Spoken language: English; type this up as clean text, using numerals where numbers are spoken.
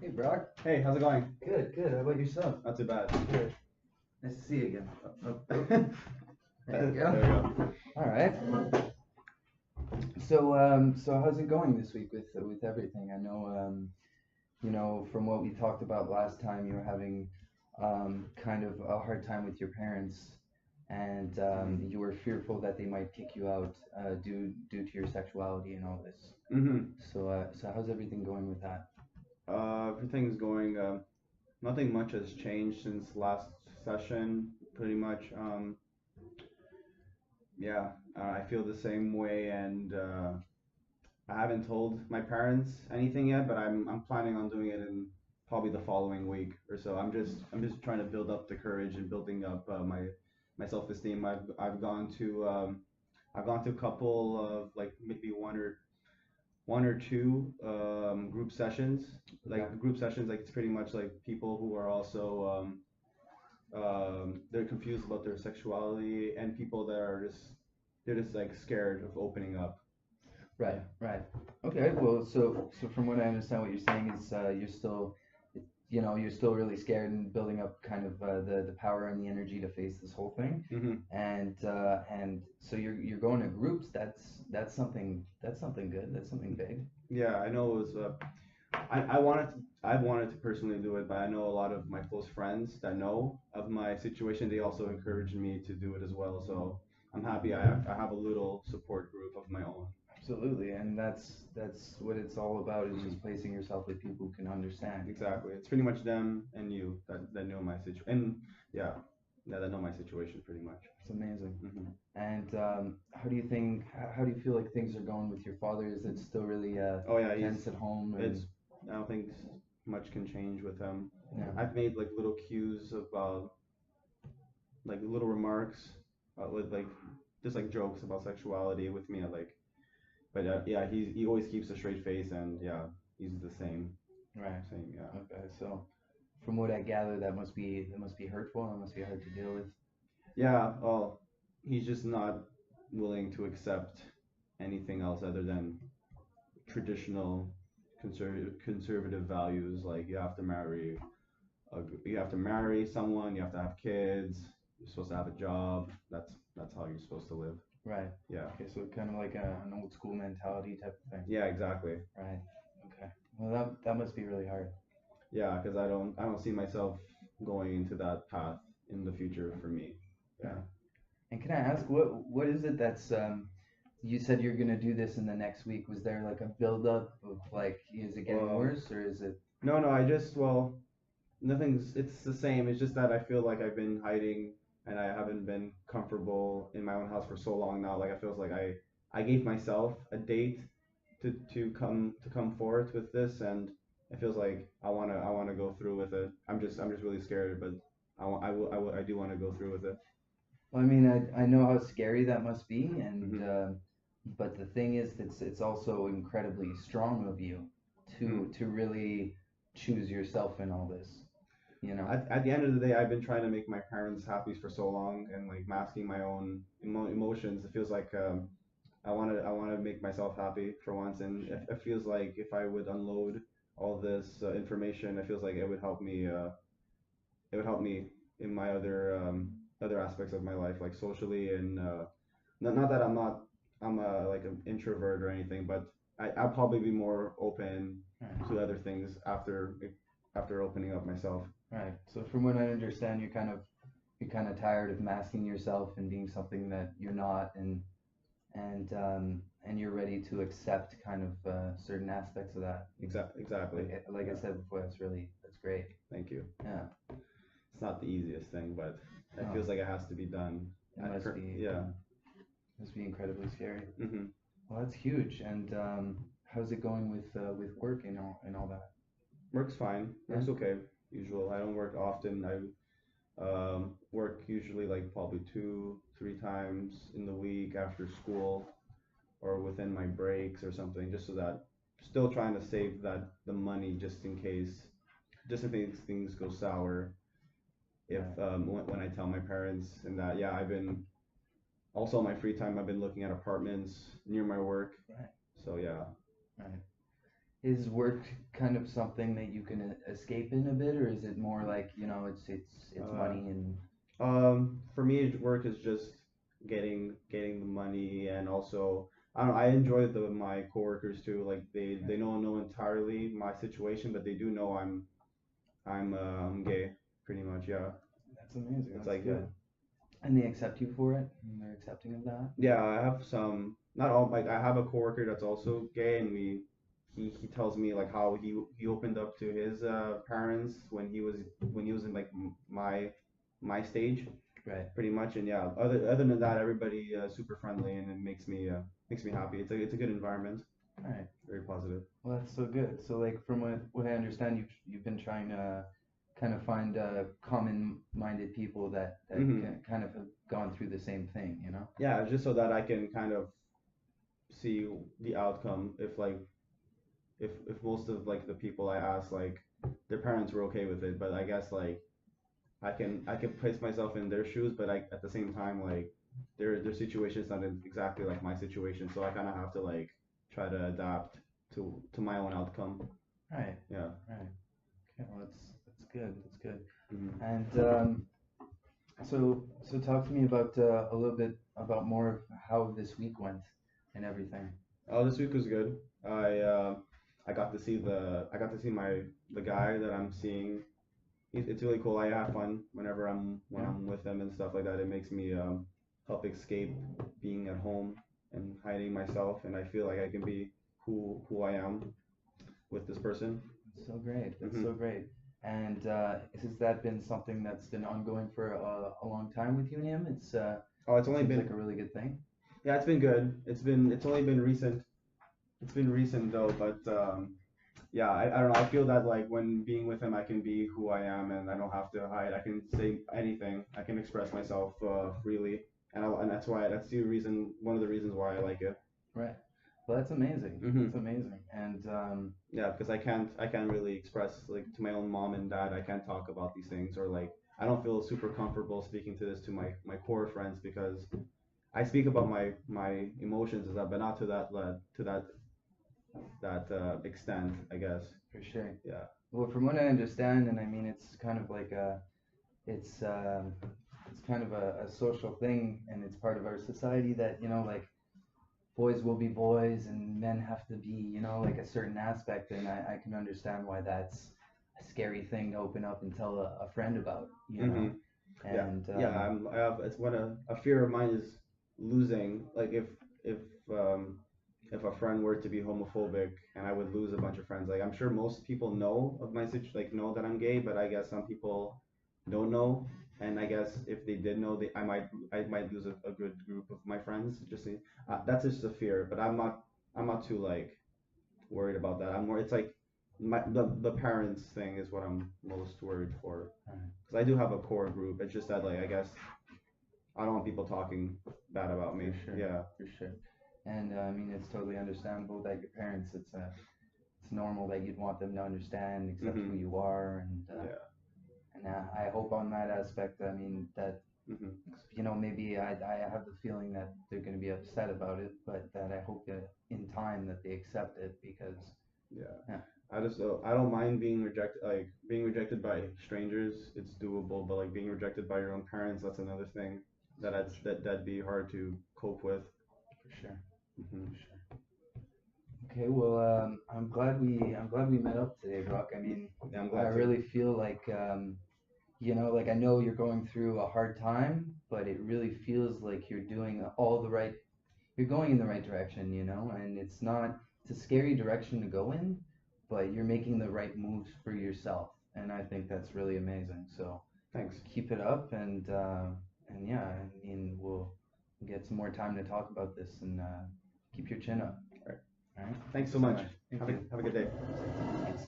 Hey, Brock. Hey, how's it going? Good, good. How about yourself? Not too bad. Good. Nice to see you again. There you There we go. go. All right. So how's it going this week with everything? I know, from what we talked about last time, you were having kind of a hard time with your parents, and you were fearful that they might kick you out due to your sexuality and all this. Mm-hmm. So how's everything going with that? Everything's going. Nothing much has changed since last session. Pretty much. Yeah. I feel the same way, and I haven't told my parents anything yet, but I'm planning on doing it in probably the following week or so. I'm just trying to build up the courage and building up my self-esteem. I've gone to a couple of like maybe one or two group sessions. Okay. Like group sessions, like it's pretty much like people who are also they're confused about their sexuality and people that are just they're just like scared of opening up. Right, right. Okay, well, so from what I understand, what you're saying is you're still really scared and building up kind of the power and the energy to face this whole thing, Hmm. and so you're going to groups. That's something good. That's something big. Yeah, I know it was. I wanted to personally do it, but I know a lot of my close friends that know of my situation. They also encouraged me to do it as well. So I'm happy I have a little support group of my own. Absolutely, and that's what it's all about is just placing yourself with people who can understand. Exactly. It's pretty much them and you that know my situation. And yeah, yeah, that know my situation pretty much. It's amazing. Hmm. And how do you feel like things are going with your father? Is it still really Oh yeah, tense at home? it's And I don't think much can change with him. yeah, I've made like little cues of like little remarks with like just like jokes about sexuality with me. Like, but yeah, he always keeps a straight face and yeah, he's the same. right. Same, yeah. Okay, so from what I gather, that must be hurtful. That must be hard to deal with. Yeah, well, he's just not willing to accept anything else other than traditional conservative values. Like you have to marry someone, you have to have kids, you're supposed to have a job. That's how you're supposed to live. Right. Yeah. Okay, so kind of like an old school mentality type of thing. Yeah, exactly. Right. Okay. Well, that must be really hard. Yeah, because I don't see myself going into that path in the future for me. Yeah. Right. And can I ask what is it that's you said you're gonna do this in the next week. Was there like a build up of like is it getting Um, worse or is it no, well, nothing's. It's the same. It's just that I feel like I've been hiding and I haven't been comfortable in my own house for so long now. Like I feels like I gave myself a date to come forth with this, and it feels like I wanna go through with it. I'm just really scared, but I do want to go through with it. Well, I mean, I know how scary that must be, and Hmm. but the thing is, it's also incredibly strong of you to Hmm. really choose yourself in all this, you know? At the end of the day, I've been trying to make my parents happy for so long, and like masking my own emotions. It feels like I want to make myself happy for once, and it feels like if I would unload all this information, it feels like it would help me. It would help me in my other aspects of my life, like socially, and not that I'm like an introvert or anything, but I'll probably be more open Right. to other things after opening up myself. Right. So from what I understand, you're kind of tired of masking yourself and being something that you're not, and you're ready to accept kind of certain aspects of that. Exactly. Like I Yeah. said before, that's great. Thank you. Yeah. It's not the easiest thing, but it No, feels like it has to be done. it must be Yeah. must be incredibly scary. Hmm. Well, that's huge. And how's it going with work and all that? Works fine. Yeah. Works okay. Usual. I don't work often. I work usually like probably 2, 3 times in the week after school or within my breaks or something, just so that still trying to save the money just in case things go sour. If Right. when I tell my parents and that yeah I've been also on my free time I've been looking at apartments near my work. Right. So yeah. Right. is work kind of something that you can escape in a bit, or is it more like, you know, it's Uh, money and for me, work is just getting the money, and also I don't know, I enjoy my coworkers too. Like they don't know entirely my situation, but they do know I'm gay, pretty much. Yeah, that's amazing. it's That's like yeah. good. And they accept you for it, and they're accepting of that. Yeah, I have some, not all, like I have a coworker that's also gay, and he tells me like how he opened up to his parents when he was in like my stage, Right. pretty much. And yeah, other than that, everybody super friendly, and it makes me happy. It's a good environment, All right. very positive. Well, that's so good. So, like, from what I understand, you've been trying to kind of find common-minded people that Hmm. kind of have gone through the same thing, you know? Yeah, just so that I can kind of see the outcome. If like if most of like the people I asked, like their parents were okay with it, but I guess like I can place myself in their shoes, but I at the same time like their situation is not exactly like my situation, so I kind of have to like try to adapt to my own outcome. Right. Yeah. Right. Okay. Well, that's good. That's good. Hmm. And so talk to me about a little bit about more of how this week went and everything. Oh, this week was good. I got to see the guy that I'm seeing. It's really cool. I have fun whenever when Yeah. I'm with him and stuff like that. It makes me help escape being at home and hiding myself, and I feel like I can be who I am with this person. That's so great. That's so Hmm. great. And has that been something that's been ongoing for a long time with you and him? Oh, it's It only seems like been a really good thing. yeah, it's been good. It's only been recent. It's been recent though, but yeah, I don't know. I feel that like when being with him, I can be who I am, and I don't have to hide. I can say anything. I can express myself freely, and that's the reason, one of the reasons why I like it. Right. Well, that's amazing. That's Hmm. amazing. And Yeah, because I can't really express like to my own mom and dad. I can't talk about these things, or like I don't feel super comfortable speaking to this to my core friends, because I speak about my emotions and stuff, but not to that extent, I guess. for sure. Yeah. Well, from what I understand, and I mean, it's kind of like it's um, it's kind of a social thing, and it's part of our society that, you know, like boys will be boys and men have to be, you know, like a certain aspect. And I can understand why that's a scary thing to open up and tell a friend about, you Hmm. know. Yeah, And yeah. I have it's what a fear of mine is losing. Like if um if a friend were to be homophobic and I would lose a bunch of friends. Like I'm sure most people know of my situation, like know that I'm gay, but I guess some people don't know. And I guess if they did know, I might lose a good group of my friends. That's just a fear, but I'm not too like worried about that. I'm more it's like the parents thing is what I'm most worried for, uh, because I do have a core group. It's just that like I guess I don't want people talking bad about for me. sure, Yeah. for sure. And I mean, it's totally understandable that your parents, it's normal that you'd want them to understand, accept who Mhm. you are, Yeah. and I hope on that aspect, I mean, that, Mhm. you know, maybe I have the feeling that they're going to be upset about it, but that I hope that in time that they accept it because, Yeah. yeah, I don't mind being rejected, like being rejected by strangers. It's doable, but like being rejected by your own parents, that's another thing that'd be hard to cope with. for sure, Hmm. for sure. Okay, well, I'm glad we met up today, Brock. I mean, Yeah, I'm I glad to. really feel like, you know, like I know you're going through a hard time, but it really feels like you're doing all the right, you're going in the right direction, you know, and it's a scary direction to go in, but you're making the right moves for yourself, and I think that's really amazing. So Thanks. keep it up, and yeah, I mean, we'll get some more time to talk about this, and keep your chin up. All right. All right. Thanks Thank so you so much. much. Thank you. Have a good day. Thanks.